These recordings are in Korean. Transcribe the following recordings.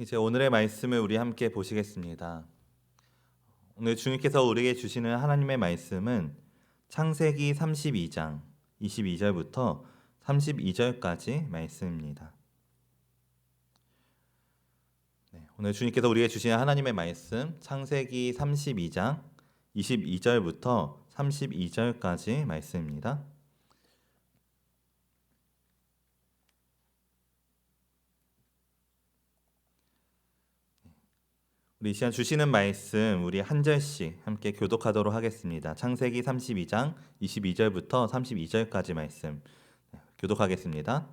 이제 오늘의 말씀을 우리 함께 보시겠습니다. 오늘 주님께서 우리에게 주시는 하나님의 말씀은 창세기 32장 22절부터 32절까지 말씀입니다. 오늘 주님께서 우리에게 주시는 하나님의 말씀 창세기 32장 22절부터 32절까지 말씀입니다. 우리 이 시간 주시는 말씀 우리 한 절씩 함께 교독하도록 하겠습니다. 창세기 32장 22절부터 32절까지 말씀 교독하겠습니다.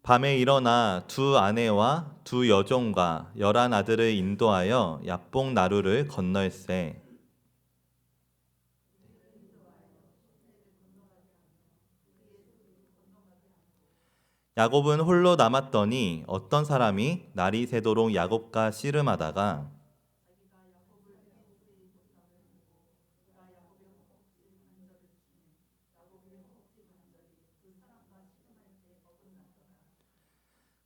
밤에 일어나 두 아내와 두 여종과 11아들을 인도하여 야복 나루를 건널세. 야곱은 홀로 남았더니 어떤 사람이 날이 새도록 야곱과 씨름하다가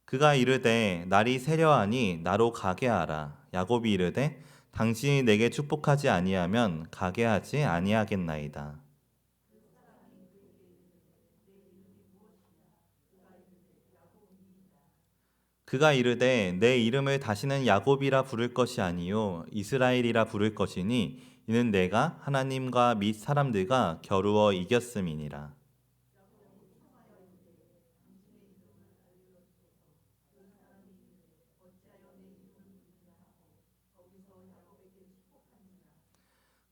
그가 이르되 날이 새려하니 나로 가게 하라. 야곱이 이르되 당신이 내게 축복하지 아니하면 가게 하지 아니하겠나이다. 그가 이르되 내 이름을 다시는 야곱이라 부를 것이 아니요 이스라엘이라 부를 것이니 이는 내가 하나님과 및 사람들과 겨루어 이겼음이니라.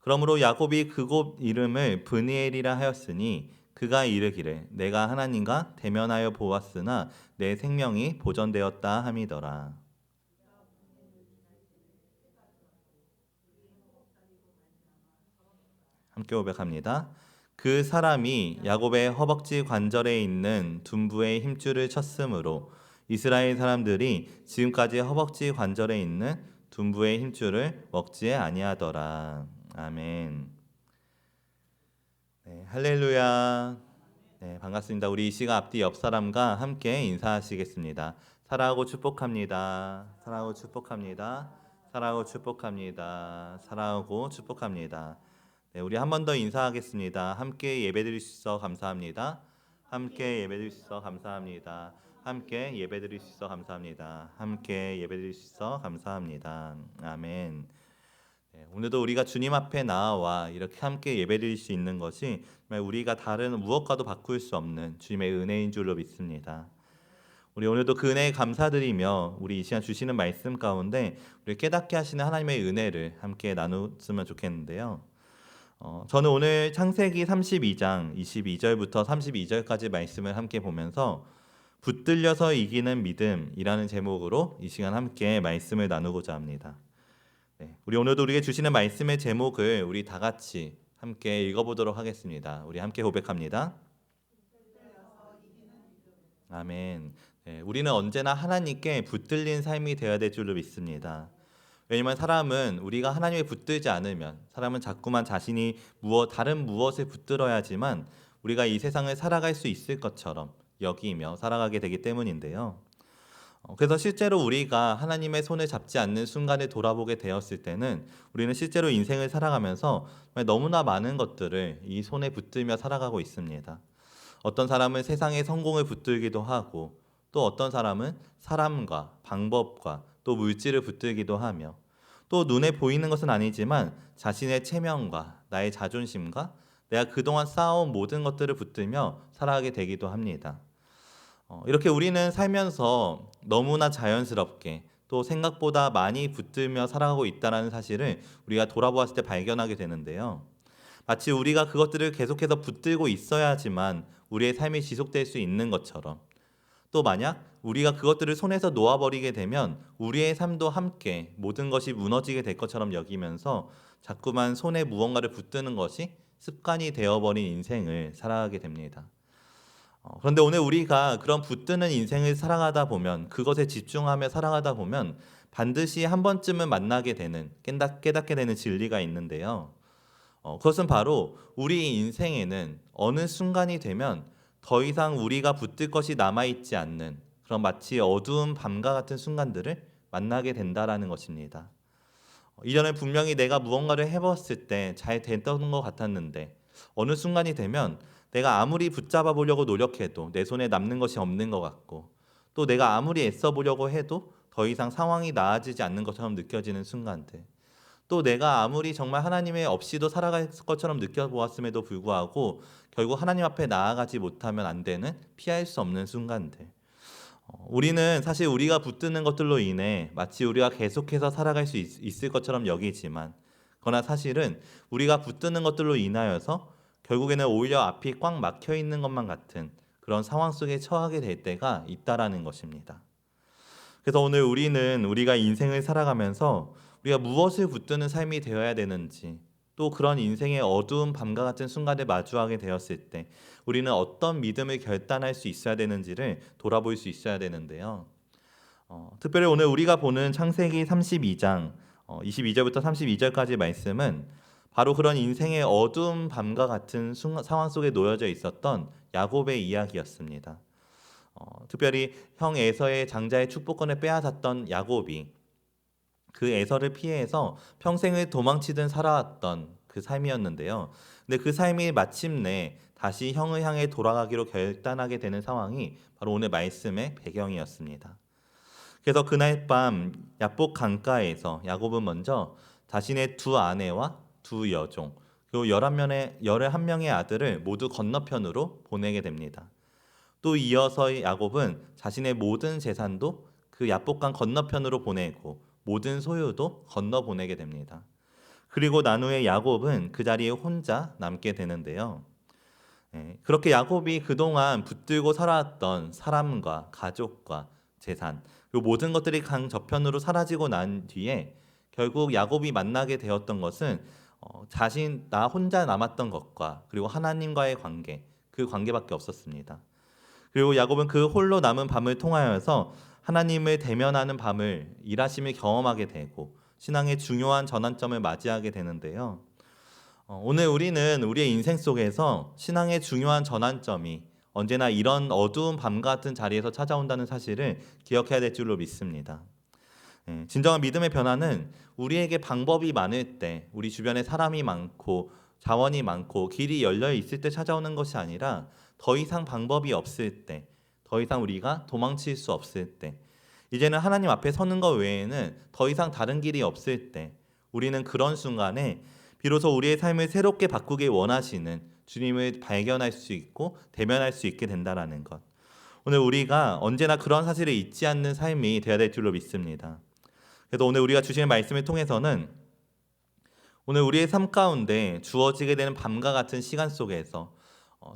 그러므로 야곱이 그곳 이름을 브니엘이라 하였으니 그가 이르기를 내가 하나님과 대면하여 보았으나 내 생명이 보전되었다 함이더라. 함께 고백합니다. 그 사람이 야곱의 허벅지 관절에 있는 둔부의 힘줄을 쳤으므로 이스라엘 사람들이 지금까지 허벅지 관절에 있는 둔부의 힘줄을 먹지 아니하더라. 아멘. 네, 할렐루야. 네, 반갑습니다. 우리 이 시간 앞뒤 옆 사람과 함께 인사하시겠습니다. 사랑하고 축복합니다. 사랑하고 축복합니다. 사랑하고 축복합니다. 사랑하고 축복합니다. 네, 우리 한 번 더 인사하겠습니다. 함께 예배드릴 수 있어 감사합니다. 함께 예배드릴 수 있어 감사합니다. 함께 예배드릴 수 있어 감사합니다. 함께 예배드릴 수 있어 감사합니다. 아멘. 네, 오늘도 우리가 주님 앞에 나와 이렇게 함께 예배드릴 수 있는 것이 정말 우리가 다른 무엇과도 바꿀 수 없는 주님의 은혜인 줄로 믿습니다. 우리 오늘도 그 은혜에 감사드리며 우리 이 시간 주시는 말씀 가운데 우리 깨닫게 하시는 하나님의 은혜를 함께 나눴으면 좋겠는데요. 저는 오늘 창세기 32장 22절부터 32절까지 말씀을 함께 보면서 붙들려서 이기는 믿음이라는 제목으로 이 시간 함께 말씀을 나누고자 합니다. 네, 우리 오늘도 우리에게 주시는 말씀의 제목을 우리 다 같이 함께 읽어보도록 하겠습니다. 우리 함께 고백합니다. 아멘. 네, 우리는 언제나 하나님께 붙들린 삶이 되어야 될 줄로 믿습니다. 왜냐하면 사람은 우리가 하나님에 붙들지 않으면 사람은 자꾸만 자신이 다른 무엇에 붙들어야지만 우리가 이 세상을 살아갈 수 있을 것처럼 여기며 살아가게 되기 때문인데요. 그래서 실제로 우리가 하나님의 손을 잡지 않는 순간을 돌아보게 되었을 때는 우리는 실제로 인생을 살아가면서 너무나 많은 것들을 이 손에 붙들며 살아가고 있습니다. 어떤 사람은 세상의 성공을 붙들기도 하고 또 어떤 사람은 사람과 방법과 또 물질을 붙들기도 하며 또 눈에 보이는 것은 아니지만 자신의 체면과 나의 자존심과 내가 그동안 쌓아온 모든 것들을 붙들며 살아가게 되기도 합니다. 이렇게 우리는 살면서 너무나 자연스럽게 또 생각보다 많이 붙들며 살아가고 있다는 사실을 우리가 돌아보았을 때 발견하게 되는데요. 마치 우리가 그것들을 계속해서 붙들고 있어야지만 우리의 삶이 지속될 수 있는 것처럼 또 만약 우리가 그것들을 손에서 놓아버리게 되면 우리의 삶도 함께 모든 것이 무너지게 될 것처럼 여기면서 자꾸만 손에 무언가를 붙드는 것이 습관이 되어버린 인생을 살아가게 됩니다. 그런데 오늘 우리가 그런 붙드는 인생을 살아가다 보면 그것에 집중하며 살아가다 보면 반드시 한 번쯤은 만나게 되는 깨닫게 되는 진리가 있는데요. 그것은 바로 우리 인생에는 어느 순간이 되면 더 이상 우리가 붙들 것이 남아있지 않는 그런 마치 어두운 밤과 같은 순간들을 만나게 된다라는 것입니다. 이전에 분명히 내가 무언가를 해봤을 때 잘 됐던 것 같았는데 어느 순간이 되면 내가 아무리 붙잡아 보려고 노력해도 내 손에 남는 것이 없는 것 같고, 또 내가 아무리 애써 보려고 해도 더 이상 상황이 나아지지 않는 것처럼 느껴지는 순간들, 또 내가 아무리 정말 하나님의 없이도 살아갈 것처럼 느껴보았음에도 불구하고 결국 하나님 앞에 나아가지 못하면 안 되는, 피할 수 없는 순간들. 우리는 사실 우리가 붙드는 것들로 인해 마치 우리가 계속해서 살아갈 수 있을 것처럼 여기지만, 그러나 사실은 우리가 붙드는 것들로 인하여서 결국에는 오히려 앞이 꽉 막혀 있는 것만 같은 그런 상황 속에 처하게 될 때가 있다라는 것입니다. 그래서 오늘 우리는 우리가 인생을 살아가면서 우리가 무엇을 붙드는 삶이 되어야 되는지, 또 그런 인생의 어두운 밤과 같은 순간을 마주하게 되었을 때 우리는 어떤 믿음을 결단할 수 있어야 되는지를 돌아볼 수 있어야 되는데요. 특별히 오늘 우리가 보는 창세기 32장 22절부터 32절까지 말씀은 바로 그런 인생의 어두운 밤과 같은 상황 속에 놓여져 있었던 야곱의 이야기였습니다. 특별히 형 에서의 장자의 축복권을 빼앗았던 야곱이 그 에서를 피해서 평생을 도망치듯 살아왔던 그 삶이었는데요. 근데 그 삶이 마침내 다시 형을 향해 돌아가기로 결단하게 되는 상황이 바로 오늘 말씀의 배경이었습니다. 그래서 그날 밤 야복 강가에서 야곱은 먼저 자신의 두 아내와 두 여종, 그리고 11명의 아들을 모두 건너편으로 보내게 됩니다. 또 이어서 야곱은 자신의 모든 재산도 그 야복강 건너편으로 보내고 모든 소유도 건너 보내게 됩니다. 그리고 난 후에 야곱은 그 자리에 혼자 남게 되는데요. 그렇게 야곱이 그동안 붙들고 살아왔던 사람과 가족과 재산, 그리고 모든 것들이 강 저편으로 사라지고 난 뒤에 결국 야곱이 만나게 되었던 것은 나 혼자 남았던 것과 그리고 하나님과의 관계, 그 관계밖에 없었습니다. 그리고 야곱은 그 홀로 남은 밤을 통하여서 하나님을 대면하는 밤을, 일하심을 경험하게 되고 신앙의 중요한 전환점을 맞이하게 되는데요. 오늘 우리는 우리의 인생 속에서 신앙의 중요한 전환점이 언제나 이런 어두운 밤 같은 자리에서 찾아온다는 사실을 기억해야 될 줄로 믿습니다. 진정한 믿음의 변화는 우리에게 방법이 많을 때, 우리 주변에 사람이 많고 자원이 많고 길이 열려 있을 때 찾아오는 것이 아니라 더 이상 방법이 없을 때, 더 이상 우리가 도망칠 수 없을 때, 이제는 하나님 앞에 서는 것 외에는 더 이상 다른 길이 없을 때, 우리는 그런 순간에 비로소 우리의 삶을 새롭게 바꾸길 원하시는 주님을 발견할 수 있고 대면할 수 있게 된다는 것. 오늘 우리가 언제나 그런 사실을 잊지 않는 삶이 되어야 될 줄로 믿습니다. 그래서 오늘 우리가 주시는 말씀을 통해서는 오늘 우리의 삶 가운데 주어지게 되는 밤과 같은 시간 속에서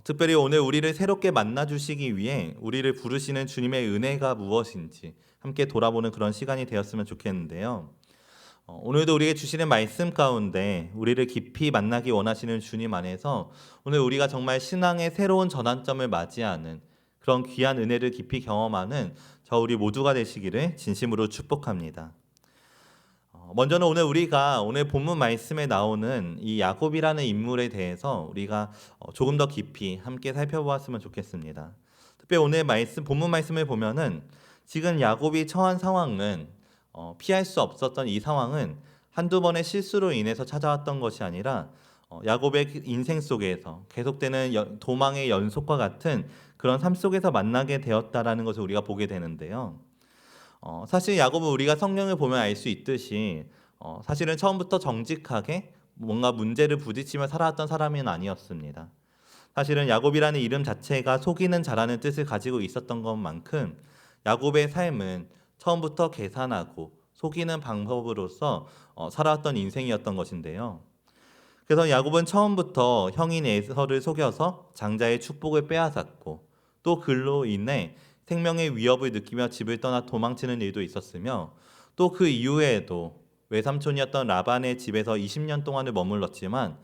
특별히 오늘 우리를 새롭게 만나 주시기 위해 우리를 부르시는 주님의 은혜가 무엇인지 함께 돌아보는 그런 시간이 되었으면 좋겠는데요. 오늘도 우리에게 주시는 말씀 가운데 우리를 깊이 만나기 원하시는 주님 안에서 오늘 우리가 정말 신앙의 새로운 전환점을 맞이하는 그런 귀한 은혜를 깊이 경험하는 저 우리 모두가 되시기를 진심으로 축복합니다. 먼저는 우리가 오늘 본문 말씀에 나오는 이 야곱이라는 인물에 대해서 우리가 조금 더 깊이 함께 살펴보았으면 좋겠습니다. 특별히 오늘 본문 말씀을 보면은 지금 야곱이 처한 상황은 피할 수 없었던 이 상황은 한두 번의 실수로 인해서 찾아왔던 것이 아니라 야곱의 인생 속에서 계속되는 도망의 연속과 같은 그런 삶 속에서 만나게 되었다라는 것을 우리가 보게 되는데요. 사실 야곱은 우리가 성경을 보면 알 수 있듯이 사실은 처음부터 정직하게 뭔가 문제를 부딪히며 살아왔던 사람은 아니었습니다. 사실은 야곱이라는 이름 자체가 속이는 자라는 뜻을 가지고 있었던 것만큼 야곱의 삶은 처음부터 계산하고 속이는 방법으로서 살아왔던 인생이었던 것인데요. 그래서 야곱은 처음부터 형인 에서를 속여서 장자의 축복을 빼앗았고, 또 그로 인해 생명의 위협을 느끼며 집을 떠나 도망치는 일도 있었으며, 또 그 이후에도 외삼촌이었던 라반의 집에서 20년 동안을 머물렀지만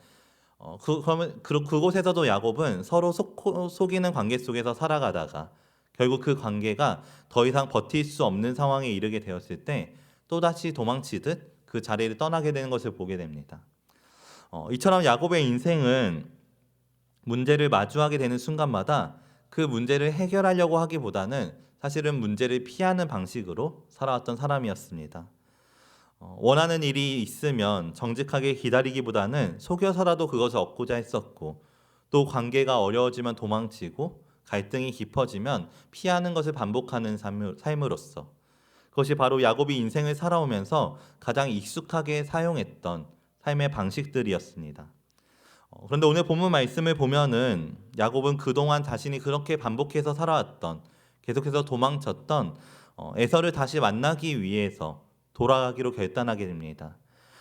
그곳에서도 야곱은 서로 속이는 관계 속에서 살아가다가 결국 그 관계가 더 이상 버틸 수 없는 상황에 이르게 되었을 때 또다시 도망치듯 그 자리를 떠나게 되는 것을 보게 됩니다. 이처럼 야곱의 인생은 문제를 마주하게 되는 순간마다 그 문제를 해결하려고 하기보다는 사실은 문제를 피하는 방식으로 살아왔던 사람이었습니다. 원하는 일이 있으면 정직하게 기다리기보다는 속여서라도 그것을 얻고자 했었고, 또 관계가 어려워지면 도망치고 갈등이 깊어지면 피하는 것을 반복하는 삶으로서, 그것이 바로 야곱이 인생을 살아오면서 가장 익숙하게 사용했던 삶의 방식들이었습니다. 그런데 오늘 본문 말씀을 보면은 야곱은 그동안 자신이 그렇게 반복해서 살아왔던, 계속해서 도망쳤던 에서를 다시 만나기 위해서 돌아가기로 결단하게 됩니다.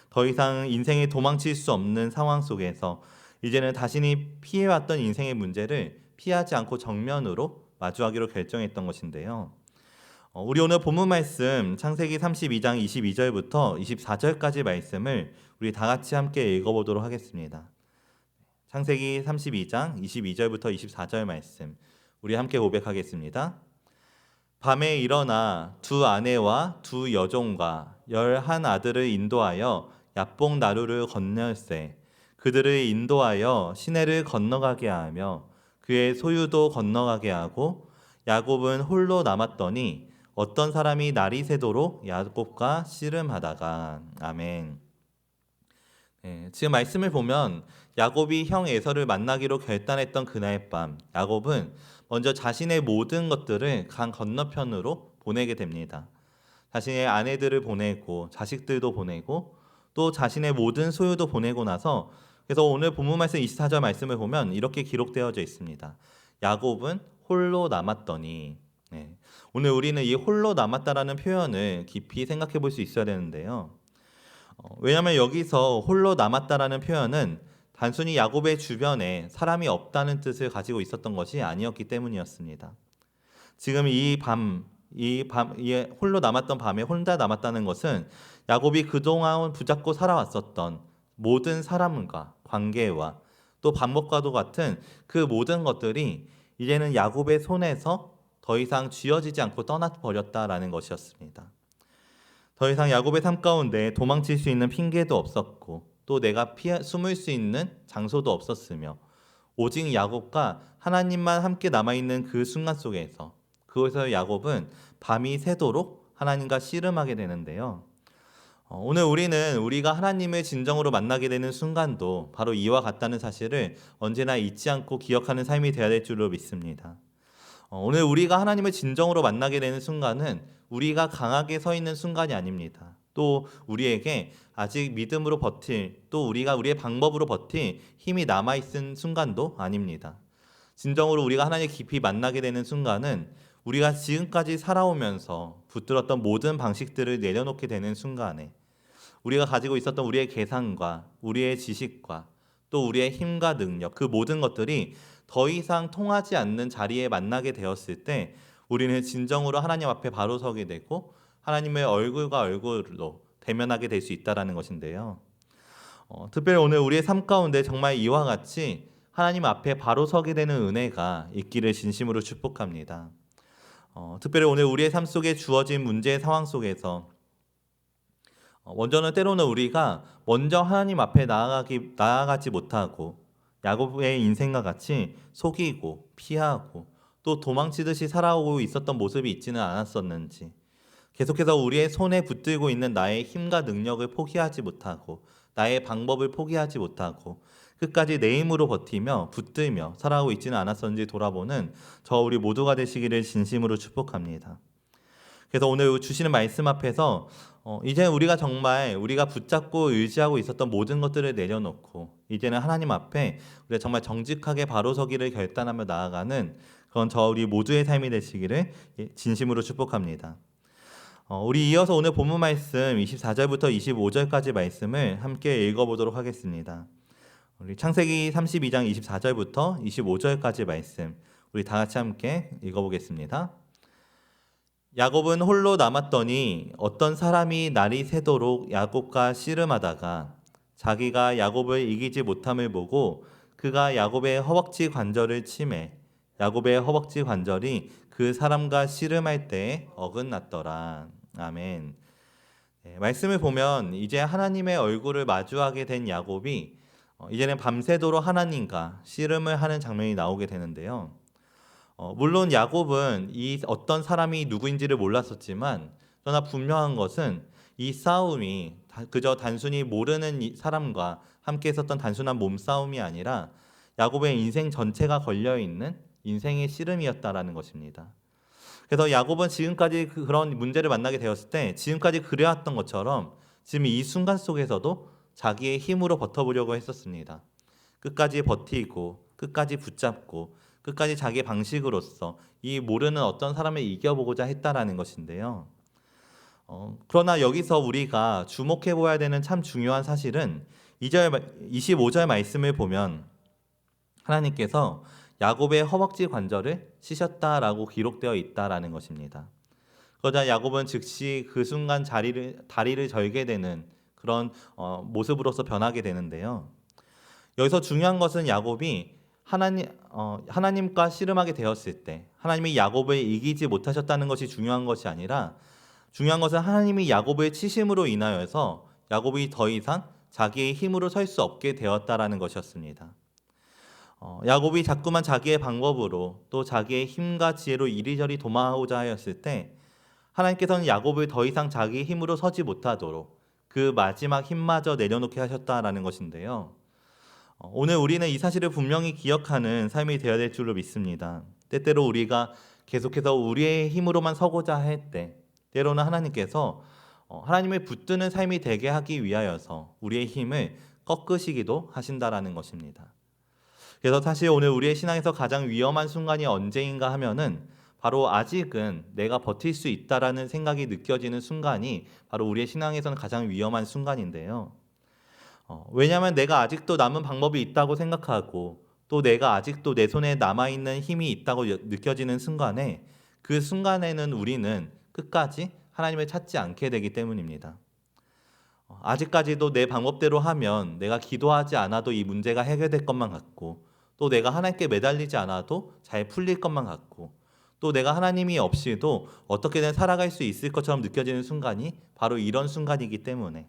더 이상 인생에 도망칠 수 없는 상황 속에서 이제는 자신이 피해왔던 인생의 문제를 피하지 않고 정면으로 마주하기로 결정했던 것인데요. 우리 오늘 본문 말씀 창세기 32장 22절부터 24절까지 말씀을 우리 다 같이 함께 읽어보도록 하겠습니다. 창세기 32장 22절부터 24절 말씀 우리 함께 고백하겠습니다. 밤에 일어나 두 아내와 두 여종과 11 아들을 인도하여 야복 나루를 건널세 그들을 인도하여 시내를 건너가게 하며 그의 소유도 건너가게 하고 야곱은 홀로 남았더니 어떤 사람이 날이 새도록 야곱과 씨름하다가. 아멘. 지금 말씀을 보면 야곱이 형 에서를 만나기로 결단했던 그날 밤, 야곱은 먼저 자신의 모든 것들을 강 건너편으로 보내게 됩니다. 자신의 아내들을 보내고 자식들도 보내고 또 자신의 모든 소유도 보내고 나서, 그래서 오늘 본문 말씀 24절 말씀을 보면 이렇게 기록되어져 있습니다. 야곱은 홀로 남았더니. 오늘 우리는 이 홀로 남았다라는 표현을 깊이 생각해 볼 수 있어야 되는데요. 왜냐하면 여기서 홀로 남았다라는 표현은 단순히 야곱의 주변에 사람이 없다는 뜻을 가지고 있었던 것이 아니었기 때문이었습니다. 지금 이 홀로 남았던 밤에 혼자 남았다는 것은 야곱이 그동안 붙잡고 살아왔었던 모든 사람과 관계와 또 방법과도 같은 그 모든 것들이 이제는 야곱의 손에서 더 이상 쥐어지지 않고 떠나버렸다라는 것이었습니다. 더 이상 야곱의 삶 가운데 도망칠 수 있는 핑계도 없었고 또 내가 숨을 수 있는 장소도 없었으며 오직 야곱과 하나님만 함께 남아있는 그 순간 속에서 그곳에서 야곱은 밤이 새도록 하나님과 씨름하게 되는데요. 오늘 우리는 우리가 하나님을 진정으로 만나게 되는 순간도 바로 이와 같다는 사실을 언제나 잊지 않고 기억하는 삶이 되어야 될 줄로 믿습니다. 오늘 우리가 하나님을 진정으로 만나게 되는 순간은 우리가 강하게 서 있는 순간이 아닙니다. 또 우리에게 아직 믿음으로 버틸, 또 우리가 우리의 방법으로 버틸 힘이 남아있는 순간도 아닙니다. 진정으로 우리가 하나님 깊이 만나게 되는 순간은 우리가 지금까지 살아오면서 붙들었던 모든 방식들을 내려놓게 되는 순간에 우리가 가지고 있었던 우리의 계산과 우리의 지식과 또 우리의 힘과 능력, 그 모든 것들이 더 이상 통하지 않는 자리에 만나게 되었을 때 우리는 진정으로 하나님 앞에 바로 서게 되고 하나님의 얼굴과 얼굴로 대면하게 될 수 있다는 것인데요. 특별히 오늘 우리의 삶 가운데 정말 이와 같이 하나님 앞에 바로 서게 되는 은혜가 있기를 진심으로 축복합니다. 특별히 오늘 우리의 삶 속에 주어진 문제의 상황 속에서 먼저는 때로는 우리가 먼저 하나님 앞에 나아가지 못하고 야곱의 인생과 같이 속이고 피하고 또 도망치듯이 살아오고 있었던 모습이 있지는 않았었는지, 계속해서 우리의 손에 붙들고 있는 나의 힘과 능력을 포기하지 못하고 나의 방법을 포기하지 못하고 끝까지 내 힘으로 버티며 붙들며 살아오고 있지는 않았었는지 돌아보는 우리 모두가 되시기를 진심으로 축복합니다. 그래서 오늘 주시는 말씀 앞에서 이제 우리가 정말 우리가 붙잡고 의지하고 있었던 모든 것들을 내려놓고 이제는 하나님 앞에 우리가 정말 정직하게 바로 서기를 결단하며 나아가는 그런 우리 모두의 삶이 되시기를 진심으로 축복합니다. 우리 이어서 오늘 본문 말씀 24절부터 25절까지 말씀을 함께 읽어보도록 하겠습니다. 우리 창세기 32장 24절부터 25절까지 말씀 우리 다 같이 함께 읽어보겠습니다. 야곱은 홀로 남았더니 어떤 사람이 날이 새도록 야곱과 씨름하다가 자기가 야곱을 이기지 못함을 보고 그가 야곱의 허벅지 관절을 치매 야곱의 허벅지 관절이 그 사람과 씨름할 때에 어긋났더라. 아멘. 말씀을 보면 이제 하나님의 얼굴을 마주하게 된 야곱이 이제는 밤새도록 하나님과 씨름을 하는 장면이 나오게 되는데요. 물론 야곱은 이 어떤 사람이 누구인지를 몰랐었지만 그러나 분명한 것은 이 싸움이 그저 단순히 모르는 사람과 함께 있었던 단순한 몸싸움이 아니라 야곱의 인생 전체가 걸려있는 인생의 씨름이었다라는 것입니다. 그래서 야곱은 지금까지 그런 문제를 만나게 되었을 때 지금까지 그래왔던 것처럼 지금 이 순간 속에서도 자기의 힘으로 버텨보려고 했었습니다. 끝까지 버티고 끝까지 붙잡고 끝까지 자기의 방식으로서 이 모르는 어떤 사람을 이겨보고자 했다라는 것인데요. 그러나 여기서 우리가 주목해 보아야 되는 참 중요한 사실은 25절 말씀을 보면 하나님께서 야곱의 허벅지 관절을 치셨다라고 기록되어 있다라는 것입니다. 그러자 야곱은 즉시 그 순간 다리를 절게 되는 그런 모습으로서 변하게 되는데요. 여기서 중요한 것은 야곱이 하나님과 씨름하게 되었을 때 하나님이 야곱을 이기지 못하셨다는 것이 중요한 것이 아니라 중요한 것은 하나님이 야곱을 치심으로 인하여서 야곱이 더 이상 자기의 힘으로 설 수 없게 되었다라는 것이었습니다. 야곱이 자꾸만 자기의 방법으로 또 자기의 힘과 지혜로 이리저리 도망하고자 하였을 때 하나님께서는 야곱을 더 이상 자기의 힘으로 서지 못하도록 그 마지막 힘마저 내려놓게 하셨다라는 것인데요. 오늘 우리는 이 사실을 분명히 기억하는 삶이 되어야 될 줄로 믿습니다. 때때로 우리가 계속해서 우리의 힘으로만 서고자 할 때 때로는 하나님께서 하나님을 붙드는 삶이 되게 하기 위하여서 우리의 힘을 꺾으시기도 하신다라는 것입니다. 그래서 사실 오늘 우리의 신앙에서 가장 위험한 순간이 언제인가 하면은 바로 아직은 내가 버틸 수 있다라는 생각이 느껴지는 순간이 바로 우리의 신앙에서는 가장 위험한 순간인데요. 왜냐하면 내가 아직도 남은 방법이 있다고 생각하고 또 내가 아직도 내 손에 남아있는 힘이 있다고 느껴지는 순간에 그 순간에는 우리는 끝까지 하나님을 찾지 않게 되기 때문입니다. 아직까지도 내 방법대로 하면 내가 기도하지 않아도 이 문제가 해결될 것만 같고 또 내가 하나님께 매달리지 않아도 잘 풀릴 것만 같고 또 내가 하나님이 없이도 어떻게든 살아갈 수 있을 것처럼 느껴지는 순간이 바로 이런 순간이기 때문에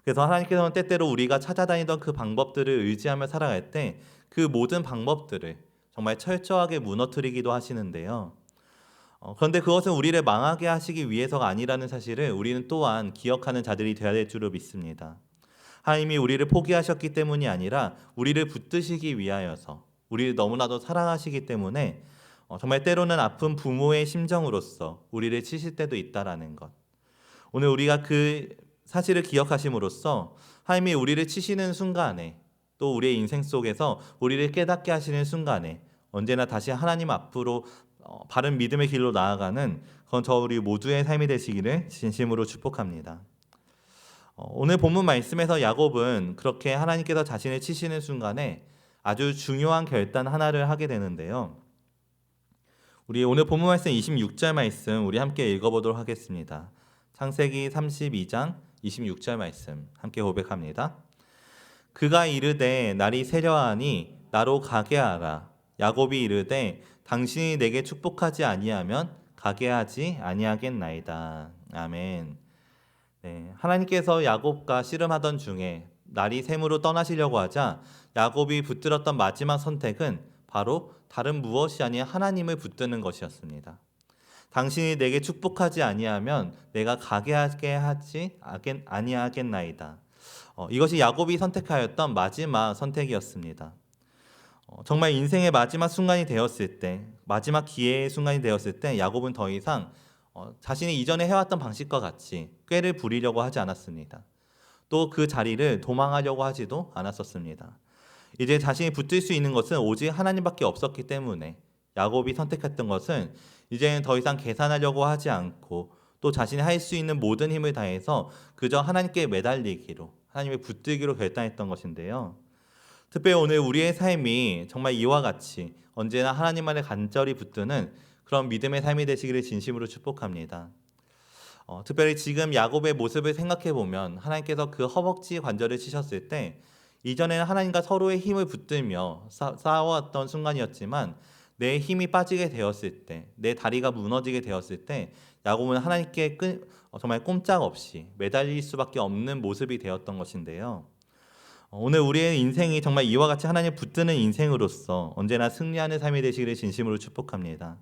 그래서 하나님께서는 때때로 우리가 찾아다니던 그 방법들을 의지하며 살아갈 때 그 모든 방법들을 정말 철저하게 무너뜨리기도 하시는데요. 그런데 그것은 우리를 망하게 하시기 위해서가 아니라는 사실을 우리는 또한 기억하는 자들이 되어야 될 줄로 믿습니다. 하나님이 우리를 포기하셨기 때문이 아니라 우리를 붙드시기 위하여서 우리를 너무나도 사랑하시기 때문에 정말 때로는 아픈 부모의 심정으로서 우리를 치실 때도 있다라는 것. 오늘 우리가 그 사실을 기억하심으로써 하나님이 우리를 치시는 순간에 또 우리의 인생 속에서 우리를 깨닫게 하시는 순간에 언제나 다시 하나님 앞으로 바른 믿음의 길로 나아가는 그건 저 우리 모두의 삶이 되시기를 진심으로 축복합니다. 오늘 본문 말씀에서 야곱은 그렇게 하나님께서 자신을 치시는 순간에 아주 중요한 결단 하나를 하게 되는데요. 우리 오늘 본문 말씀 26절 말씀 우리 함께 읽어보도록 하겠습니다. 창세기 32장 26절 말씀 함께 고백합니다. 그가 이르되 날이 새려하니 나로 가게 하라. 야곱이 이르되 당신이 내게 축복하지 아니하면 가게 하지 아니하겠나이다. 아멘. 네, 하나님께서 야곱과 씨름하던 중에 날이 샘으로 떠나시려고 하자 야곱이 붙들었던 마지막 선택은 바로 다른 무엇이 아닌 하나님을 붙드는 것이었습니다. 당신이 내게 축복하지 아니하면 내가 가게 하지 아니하겠나이다. 이것이 야곱이 선택하였던 마지막 선택이었습니다. 정말 인생의 마지막 순간이 되었을 때, 마지막 기회의 순간이 되었을 때 야곱은 더 이상 자신이 이전에 해왔던 방식과 같이 꾀를 부리려고 하지 않았습니다. 또 그 자리를 도망하려고 하지도 않았었습니다. 이제 자신이 붙들 수 있는 것은 오직 하나님밖에 없었기 때문에 야곱이 선택했던 것은 이제는 더 이상 계산하려고 하지 않고 또 자신이 할 수 있는 모든 힘을 다해서 그저 하나님께 매달리기로 하나님을 붙들기로 결단했던 것인데요. 특별히 오늘 우리의 삶이 정말 이와 같이 언제나 하나님만을 간절히 붙드는 그런 믿음의 삶이 되시기를 진심으로 축복합니다. 특별히 지금 야곱의 모습을 생각해 보면 하나님께서 그 허벅지 관절을 치셨을 때 이전에는 하나님과 서로의 힘을 붙들며 싸워왔던 순간이었지만 내 힘이 빠지게 되었을 때, 내 다리가 무너지게 되었을 때 야곱은 하나님께 정말 꼼짝없이 매달릴 수밖에 없는 모습이 되었던 것인데요. 오늘 우리의 인생이 정말 이와 같이 하나님 붙드는 인생으로서 언제나 승리하는 삶이 되시기를 진심으로 축복합니다.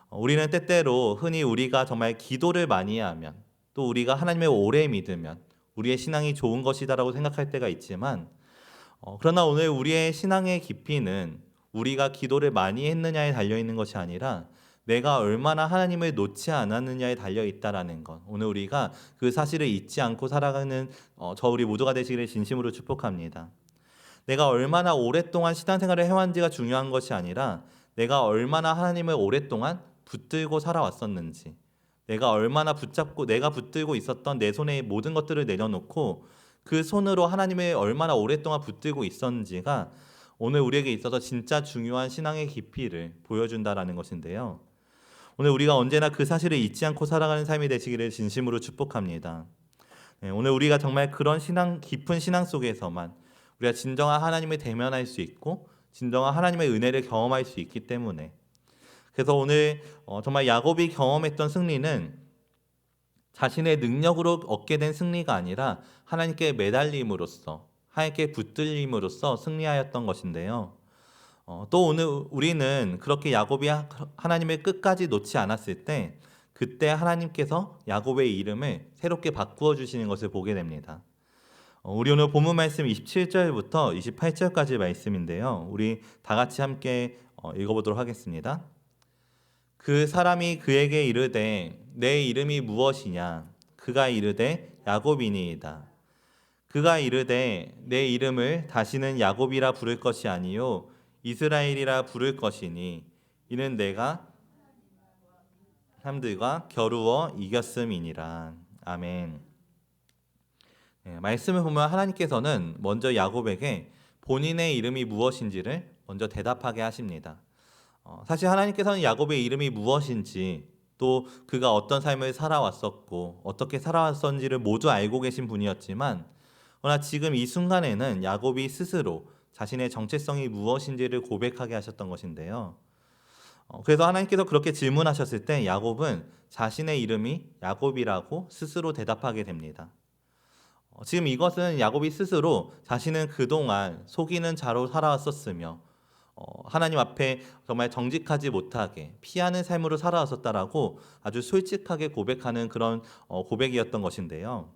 우리는 때때로 흔히 우리가 정말 기도를 많이 하면 또 우리가 하나님을 오래 믿으면 우리의 신앙이 좋은 것이다라고 생각할 때가 있지만 그러나 오늘 우리의 신앙의 깊이는 우리가 기도를 많이 했느냐에 달려 있는 것이 아니라 내가 얼마나 하나님을 놓지 않았느냐에 달려 있다라는 것. 오늘 우리가 그 사실을 잊지 않고 살아가는 저 우리 모두가 되시기를 진심으로 축복합니다. 내가 얼마나 오랫동안 신앙생활을 해왔는지가 중요한 것이 아니라 내가 얼마나 하나님을 오랫동안 붙들고 살아왔었는지, 내가 얼마나 내가 붙들고 있었던 내 손에 모든 것들을 내려놓고 그 손으로 하나님을 얼마나 오랫동안 붙들고 있었는지가 오늘 우리에게 있어서 진짜 중요한 신앙의 깊이를 보여준다라는 것인데요. 오늘 우리가 언제나 그 사실을 잊지 않고 살아가는 삶이 되시기를 진심으로 축복합니다. 오늘 우리가 정말 그런 깊은 신앙 속에서만 우리가 진정한 하나님을 대면할 수 있고 진정한 하나님의 은혜를 경험할 수 있기 때문에, 그래서 오늘 정말 야곱이 경험했던 승리는 자신의 능력으로 얻게 된 승리가 아니라 하나님께 매달림으로써, 하나님께 붙들림으로써 승리하였던 것인데요. 또 오늘 우리는 그렇게 야곱이 하나님을 끝까지 놓지 않았을 때 그때 하나님께서 야곱의 이름을 새롭게 바꾸어 주시는 것을 보게 됩니다. 우리 오늘 본문 말씀 27절부터 28절까지 말씀인데요. 우리 다 같이 함께 읽어보도록 하겠습니다. 그 사람이 그에게 이르되 내 이름이 무엇이냐? 그가 이르되 야곱이니이다. 그가 이르되 내 이름을 다시는 야곱이라 부를 것이 아니요 이스라엘이라 부를 것이니 이는 내가 사람들과 겨루어 이겼음이니라. 아멘. 말씀을 보면 하나님께서는 먼저 야곱에게 본인의 이름이 무엇인지를 먼저 대답하게 하십니다. 사실 하나님께서는 야곱의 이름이 무엇인지 또 그가 어떤 삶을 살아왔었고 어떻게 살아왔었는지를 모두 알고 계신 분이었지만, 그러나 지금 이 순간에는 야곱이 스스로 자신의 정체성이 무엇인지를 고백하게 하셨던 것인데요. 그래서 하나님께서 그렇게 질문하셨을 때 야곱은 자신의 이름이 야곱이라고 스스로 대답하게 됩니다. 지금 이것은 야곱이 스스로 자신은 그동안 속이는 자로 살아왔었으며 하나님 앞에 정말 정직하지 못하게 피하는 삶으로 살아왔었다라고 아주 솔직하게 고백하는 그런 고백이었던 것인데요.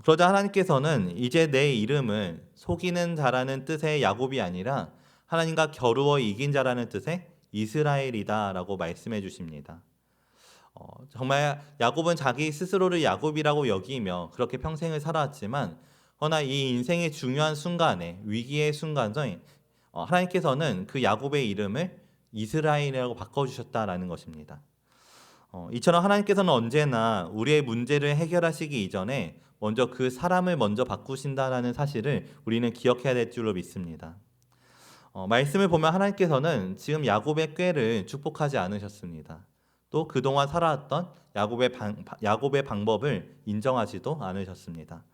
그러자 하나님께서는 이제 내 이름을 속이는 자라는 뜻의 야곱이 아니라 하나님과 겨루어 이긴 자라는 뜻의 이스라엘이다라고 말씀해 주십니다. 정말 야곱은 자기 스스로를 야곱이라고 여기며 그렇게 평생을 살아왔지만, 그러나 이 인생의 중요한 순간에, 위기의 순간에 하나님께서는 그 야곱의 이름을 이스라엘이라고 바꿔주셨다라는 것입니다. 이처럼 하나님께서는 언제나 우리의 문제를 해결하시기 이전에 먼저 그 사람을 먼저 바꾸신다라는 사실을 우리는 기억해야 될 줄로 믿습니다. 말씀을 보면 하나님께서는 지금 야곱의 꾀를 축복하지 않으셨습니다. 또 그동안 살아왔던 야곱의 방법을 인정하지도 않으셨습니다.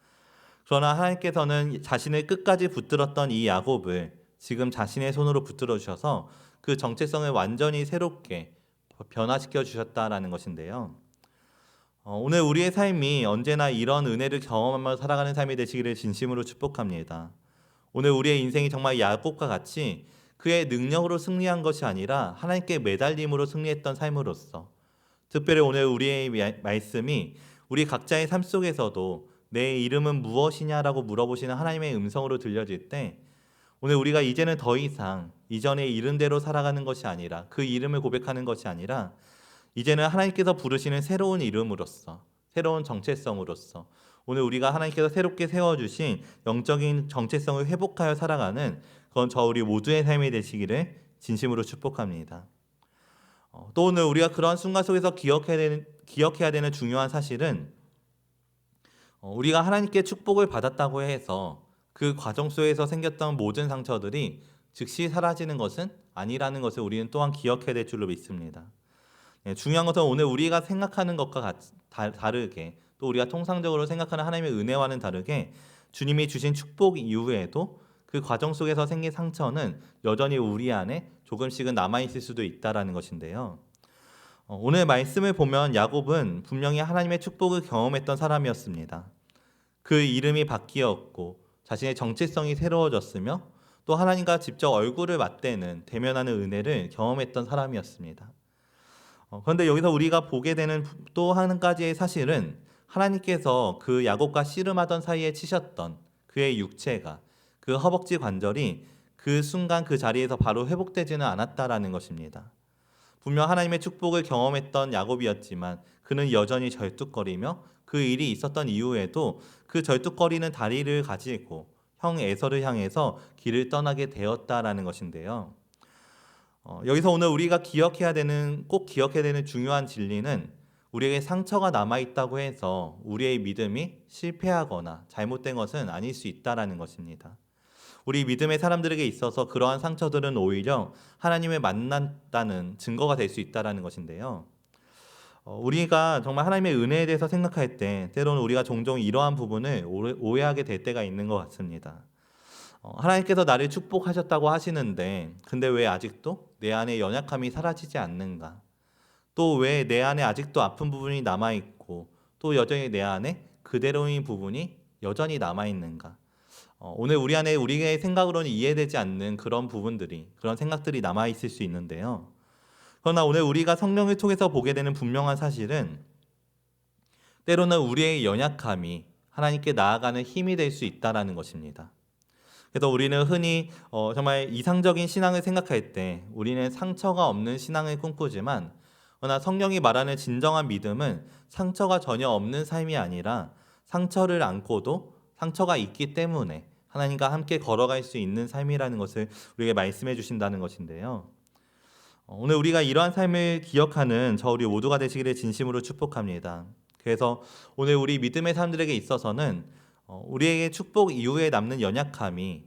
그러나 하나님께서는 자신을 끝까지 붙들었던 이 야곱을 지금 자신의 손으로 붙들어 주셔서 그 정체성을 완전히 새롭게 변화시켜 주셨다라는 것인데요. 오늘 우리의 삶이 언제나 이런 은혜를 경험하며 살아가는 삶이 되시기를 진심으로 축복합니다. 오늘 우리의 인생이 정말 야곱과 같이 그의 능력으로 승리한 것이 아니라 하나님께 매달림으로 승리했던 삶으로서, 특별히 오늘 우리의 말씀이 우리 각자의 삶 속에서도 내 이름은 무엇이냐라고 물어보시는 하나님의 음성으로 들려질 때, 오늘 우리가 이제는 더 이상 이전의 이름대로 살아가는 것이 아니라 그 이름을 고백하는 것이 아니라 이제는 하나님께서 부르시는 새로운 이름으로서, 새로운 정체성으로서 오늘 우리가 하나님께서 새롭게 세워주신 영적인 정체성을 회복하여 살아가는 그건 저 우리 모두의 삶이 되시기를 진심으로 축복합니다. 또 오늘 우리가 그러한 순간 속에서 기억해야 되는 중요한 사실은 우리가 하나님께 축복을 받았다고 해서 그 과정 속에서 생겼던 모든 상처들이 즉시 사라지는 것은 아니라는 것을 우리는 또한 기억해야 될 줄로 믿습니다. 중요한 것은 오늘 우리가 생각하는 것과 다르게, 또 우리가 통상적으로 생각하는 하나님의 은혜와는 다르게 주님이 주신 축복 이후에도 그 과정 속에서 생긴 상처는 여전히 우리 안에 조금씩은 남아있을 수도 있다라는 것인데요. 오늘 말씀을 보면 야곱은 분명히 하나님의 축복을 경험했던 사람이었습니다. 그 이름이 바뀌었고 자신의 정체성이 새로워졌으며 또 하나님과 직접 얼굴을 맞대는 대면하는 은혜를 경험했던 사람이었습니다. 그런데 여기서 우리가 보게 되는 또 한 가지의 사실은 하나님께서 그 야곱과 씨름하던 사이에 치셨던 그의 육체가, 그 허벅지 관절이 그 순간 그 자리에서 바로 회복되지는 않았다라는 것입니다. 분명 하나님의 축복을 경험했던 야곱이었지만 그는 여전히 절뚝거리며 그 일이 있었던 이후에도 그 절뚝거리는 다리를 가지고 형 에서를 향해서 길을 떠나게 되었다라는 것인데요. 여기서 오늘 우리가 꼭 기억해야 되는 중요한 진리는 우리에게 상처가 남아있다고 해서 우리의 믿음이 실패하거나 잘못된 것은 아닐 수 있다라는 것입니다. 우리 믿음의 사람들에게 있어서 그러한 상처들은 오히려 하나님을 만났다는 증거가 될 수 있다라는 것인데요. 우리가 정말 하나님의 은혜에 대해서 생각할 때 때로는 우리가 종종 이러한 부분을 오해하게 될 때가 있는 것 같습니다. 하나님께서 나를 축복하셨다고 하시는데 근데 왜 아직도 내 안에 연약함이 사라지지 않는가? 또 왜 내 안에 아직도 아픈 부분이 남아있고 또 여전히 내 안에 그대로인 부분이 여전히 남아있는가? 오늘 우리 안에 우리의 생각으로는 이해되지 않는 그런 생각들이 남아있을 수 있는데요. 그러나 오늘 우리가 성령을 통해서 보게 되는 분명한 사실은 때로는 우리의 연약함이 하나님께 나아가는 힘이 될 수 있다라는 것입니다. 그래서 우리는 흔히 정말 이상적인 신앙을 생각할 때 우리는 상처가 없는 신앙을 꿈꾸지만 그러나 성령이 말하는 진정한 믿음은 상처가 전혀 없는 삶이 아니라 상처를 안고도 상처가 있기 때문에 하나님과 함께 걸어갈 수 있는 삶이라는 것을 우리에게 말씀해 주신다는 것인데요. 오늘 우리가 이러한 삶을 기억하는 우리 모두가 되시기를 진심으로 축복합니다. 그래서 오늘 우리 믿음의 사람들에게 있어서는 우리에게 축복 이후에 남는 연약함이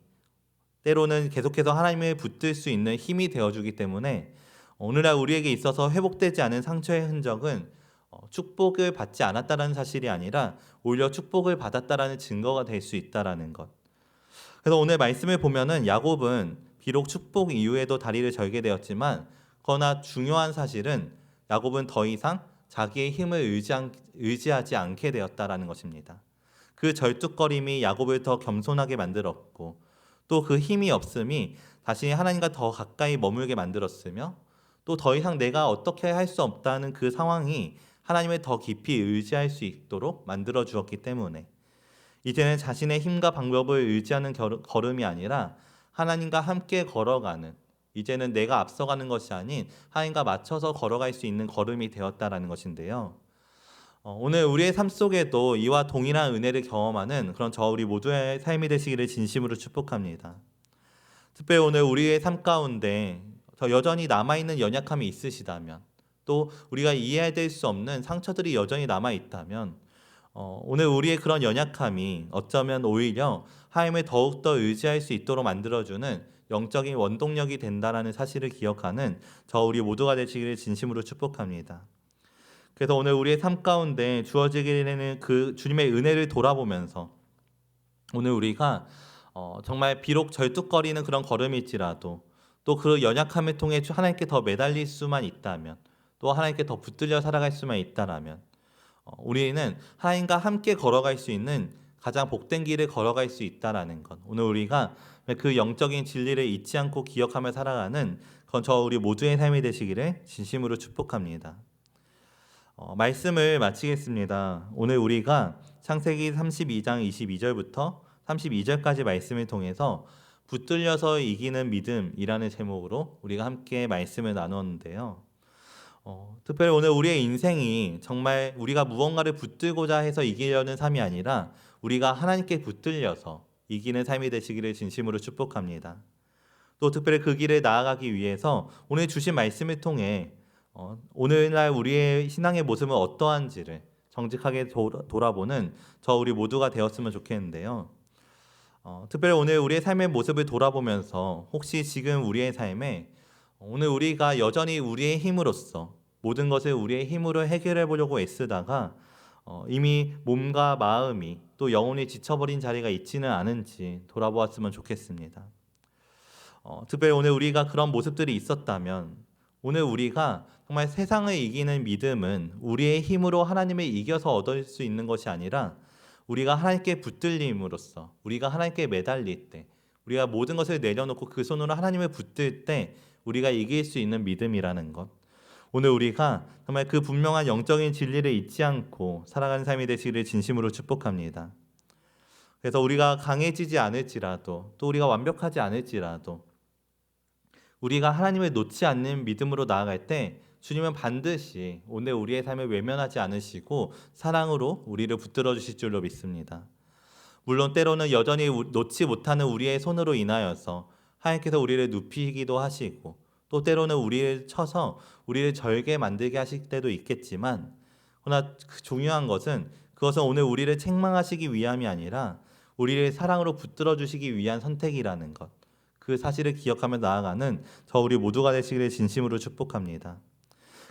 때로는 계속해서 하나님을 붙들 수 있는 힘이 되어주기 때문에 오늘날 우리에게 있어서 회복되지 않은 상처의 흔적은 축복을 받지 않았다는 사실이 아니라 오히려 축복을 받았다라는 증거가 될 수 있다라는 것. 그래서 오늘 말씀을 보면은 야곱은 비록 축복 이후에도 다리를 절게 되었지만 그러나 중요한 사실은 야곱은 더 이상 자기의 힘을 의지하지 않게 되었다라는 것입니다. 그 절뚝거림이 야곱을 더 겸손하게 만들었고 또 그 힘이 없음이 자신이 하나님과 더 가까이 머물게 만들었으며 또 더 이상 내가 어떻게 할 수 없다는 그 상황이 하나님을 더 깊이 의지할 수 있도록 만들어 주었기 때문에 이제는 자신의 힘과 방법을 의지하는 걸음이 아니라 하나님과 함께 걸어가는, 이제는 내가 앞서가는 것이 아닌 하나님과 맞춰서 걸어갈 수 있는 걸음이 되었다라는 것인데요. 오늘 우리의 삶 속에도 이와 동일한 은혜를 경험하는 그런 우리 모두의 삶이 되시기를 진심으로 축복합니다. 특별히 오늘 우리의 삶 가운데 더 여전히 남아있는 연약함이 있으시다면 또 우리가 이해될 수 없는 상처들이 여전히 남아있다면 오늘 우리의 그런 연약함이 어쩌면 오히려 하나님을 더욱더 의지할 수 있도록 만들어주는 영적인 원동력이 된다는 사실을 기억하는 우리 모두가 되시기를 진심으로 축복합니다. 그래서 오늘 우리의 삶 가운데 주어지게 되는 그 주님의 은혜를 돌아보면서 오늘 우리가 정말 비록 절뚝거리는 그런 걸음일지라도 또 그 연약함을 통해 하나님께 더 매달릴 수만 있다면 또 하나님께 더 붙들려 살아갈 수만 있다라면 우리는 하나님과 함께 걸어갈 수 있는 가장 복된 길을 걸어갈 수 있다라는 것. 오늘 우리가 그 영적인 진리를 잊지 않고 기억하며 살아가는 우리 모두의 삶이 되시기를 진심으로 축복합니다. 말씀을 마치겠습니다. 오늘 우리가 창세기 32장 22절부터 32절까지 말씀을 통해서 붙들려서 이기는 믿음이라는 제목으로 우리가 함께 말씀을 나눴는데요. 특별히 오늘 우리의 인생이 정말 우리가 무언가를 붙들고자 해서 이기려는 삶이 아니라 우리가 하나님께 붙들려서 이기는 삶이 되시기를 진심으로 축복합니다. 또 특별히 그 길을 나아가기 위해서 오늘 주신 말씀을 통해 오늘날 우리의 신앙의 모습은 어떠한지를 정직하게 돌아보는 우리 모두가 되었으면 좋겠는데요. 특별히 오늘 우리의 삶의 모습을 돌아보면서 혹시 지금 우리의 삶에 오늘 우리가 여전히 우리의 힘으로써 모든 것을 우리의 힘으로 해결해 보려고 애쓰다가 이미 몸과 마음이 또 영혼이 지쳐버린 자리가 있지는 않은지 돌아보았으면 좋겠습니다. 특별히 오늘 우리가 그런 모습들이 있었다면 오늘 우리가 정말 세상을 이기는 믿음은 우리의 힘으로 하나님을 이겨서 얻을 수 있는 것이 아니라 우리가 하나님께 붙들림으로써, 우리가 하나님께 매달릴 때, 우리가 모든 것을 내려놓고 그 손으로 하나님을 붙들 때 우리가 이길 수 있는 믿음이라는 것. 오늘 우리가 정말 그 분명한 영적인 진리를 잊지 않고 살아가는 삶이 되시기를 진심으로 축복합니다. 그래서 우리가 강해지지 않을지라도, 또 우리가 완벽하지 않을지라도 우리가 하나님을 놓지 않는 믿음으로 나아갈 때 주님은 반드시 오늘 우리의 삶을 외면하지 않으시고 사랑으로 우리를 붙들어 주실 줄로 믿습니다. 물론 때로는 여전히 놓지 못하는 우리의 손으로 인하여서 하나님께서 우리를 눕히기도 하시고, 또 때로는 우리를 쳐서 우리를 절게 만들게 하실 때도 있겠지만, 그러나 중요한 것은 그것은 오늘 우리를 책망하시기 위함이 아니라 우리를 사랑으로 붙들어 주시기 위한 선택이라는 것, 그 사실을 기억하며 나아가는 저 우리 모두가 되시기를 진심으로 축복합니다.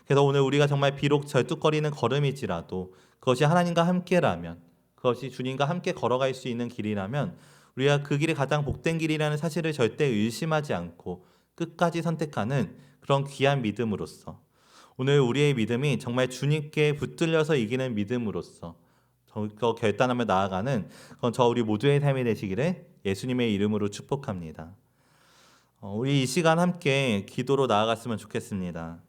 그래서 오늘 우리가 정말 비록 절뚝거리는 걸음이지라도 그것이 하나님과 함께라면, 그것이 주님과 함께 걸어갈 수 있는 길이라면 우리가 그 길이 가장 복된 길이라는 사실을 절대 의심하지 않고 끝까지 선택하는 그런 귀한 믿음으로써, 오늘 우리의 믿음이 정말 주님께 붙들려서 이기는 믿음으로써 더 결단하며 나아가는 그건 저 우리 모두의 삶이 되시기를 예수님의 이름으로 축복합니다. 우리 이 시간 함께 기도로 나아갔으면 좋겠습니다.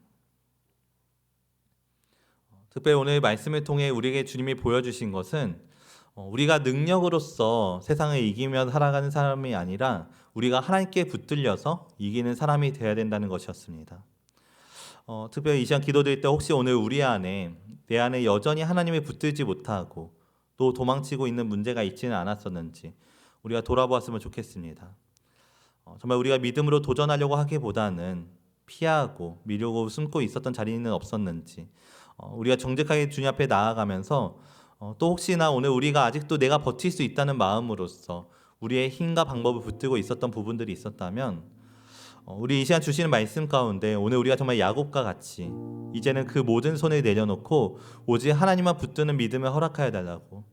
특별히 오늘 말씀을 통해 우리에게 주님이 보여주신 것은 우리가 능력으로서 세상을 이기며 살아가는 사람이 아니라 우리가 하나님께 붙들려서 이기는 사람이 되어야 된다는 것이었습니다. 특별히 이 시간 기도드릴 때 혹시 오늘 내 안에 여전히 하나님을 붙들지 못하고 또 도망치고 있는 문제가 있지는 않았었는지 우리가 돌아보았으면 좋겠습니다. 정말 우리가 믿음으로 도전하려고 하기보다는 피하고 미루고 숨고 있었던 자리는 없었는지, 우리가 정직하게 주님 앞에 나아가면서 또 혹시나 오늘 우리가 아직도 내가 버틸 수 있다는 마음으로써 우리의 힘과 방법을 붙들고 있었던 부분들이 있었다면, 우리 이 시간 주시는 말씀 가운데 오늘 우리가 정말 야곱과 같이 이제는 그 모든 손을 내려놓고 오직 하나님만 붙드는 믿음을 허락하여 달라고,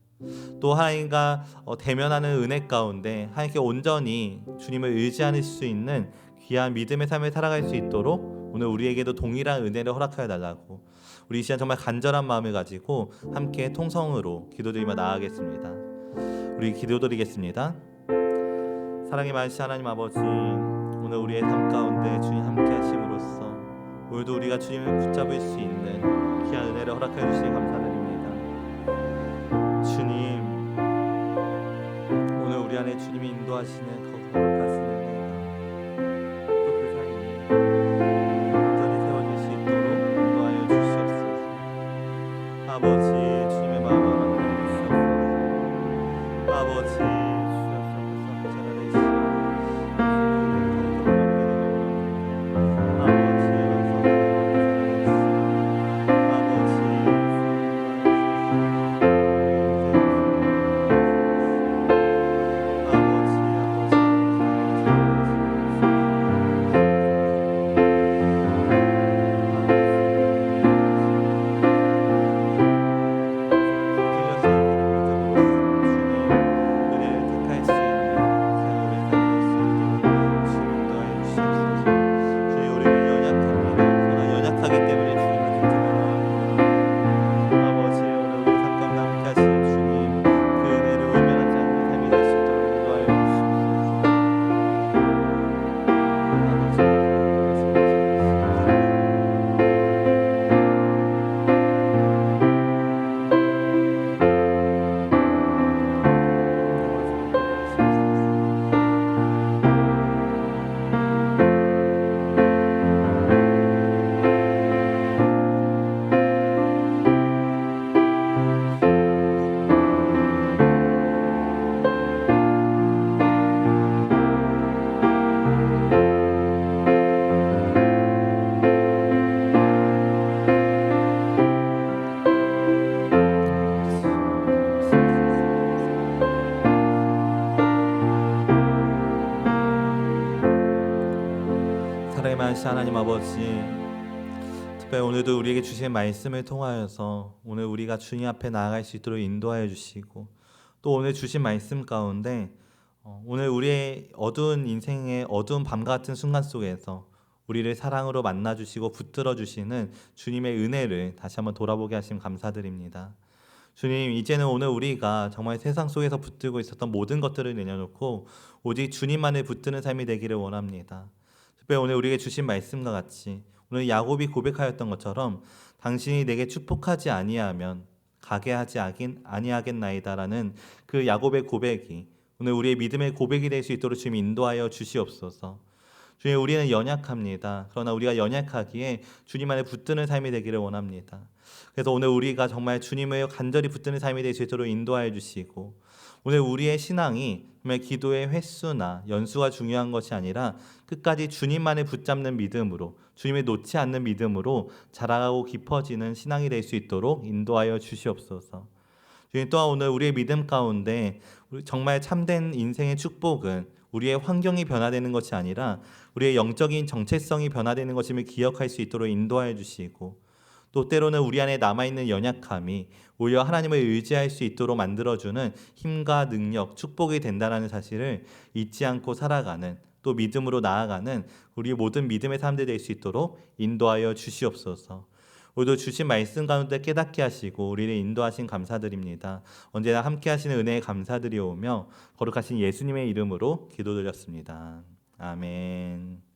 또 하나님과 대면하는 은혜 가운데 하나님께 온전히 주님을 의지할 수 있는 귀한 믿음의 삶을 살아갈 수 있도록 오늘 우리에게도 동일한 은혜를 허락하여 달라고, 우리 이 시간 정말 간절한 마음을 가지고 함께 통성으로 기도드리며 나아가겠습니다. 우리 기도드리겠습니다. 사랑의 많으신 하나님 아버지, 오늘 우리의 삶 가운데 주님 함께 하심으로써 오늘도 우리가 주님을 붙잡을 수 있는 귀한 은혜를 허락하여 주시니 감사드립니다. 주님, 오늘 우리 안에 주님이 인도하시는 거룩하신 은혜가 또 그 삶이 온전히 세워질 수 있도록 인도하여 주시옵소서. 아버지, 주님의 마음을 만들어 주시옵소서. 아버지, 주여 제가 되시오. 하나님 아버지, 특별히 오늘도 우리에게 주신 말씀을 통하여서 오늘 우리가 주님 앞에 나아갈 수 있도록 인도하여 주시고, 또 오늘 주신 말씀 가운데 오늘 우리의 어두운 인생의 어두운 밤과 같은 순간 속에서 우리를 사랑으로 만나주시고 붙들어 주시는 주님의 은혜를 다시 한번 돌아보게 하심 감사드립니다. 주님, 이제는 오늘 우리가 정말 세상 속에서 붙들고 있었던 모든 것들을 내려놓고 오직 주님만을 붙드는 삶이 되기를 원합니다. 특별히 오늘 우리에게 주신 말씀과 같이 오늘 야곱이 고백하였던 것처럼 당신이 내게 축복하지 아니하면 가게 하지 아니하겠나이다라는 그 야곱의 고백이 오늘 우리의 믿음의 고백이 될 수 있도록 주님 인도하여 주시옵소서. 주님, 우리는 연약합니다. 그러나 우리가 연약하기에 주님 안에 붙드는 삶이 되기를 원합니다. 그래서 오늘 우리가 정말 주님을 간절히 붙드는 삶이 될 수 있도록 인도하여 주시고, 오늘 우리의 신앙이 정말 기도의 횟수나 연수가 중요한 것이 아니라 끝까지 주님만을 붙잡는 믿음으로, 주님을 놓지 않는 믿음으로 자라고 깊어지는 신앙이 될 수 있도록 인도하여 주시옵소서. 주님, 또한 오늘 우리의 믿음 가운데 정말 참된 인생의 축복은 우리의 환경이 변화되는 것이 아니라 우리의 영적인 정체성이 변화되는 것임을 기억할 수 있도록 인도하여 주시고, 또 때로는 우리 안에 남아있는 연약함이 오히려 하나님을 의지할 수 있도록 만들어주는 힘과 능력, 축복이 된다는 사실을 잊지 않고 살아가는, 또 믿음으로 나아가는 우리 모든 믿음의 사람들 될 수 있도록 인도하여 주시옵소서. 오늘도 주신 말씀 가운데 깨닫게 하시고 우리를 인도하신 감사드립니다. 언제나 함께 하시는 은혜에 감사드리오며 거룩하신 예수님의 이름으로 기도드렸습니다. 아멘.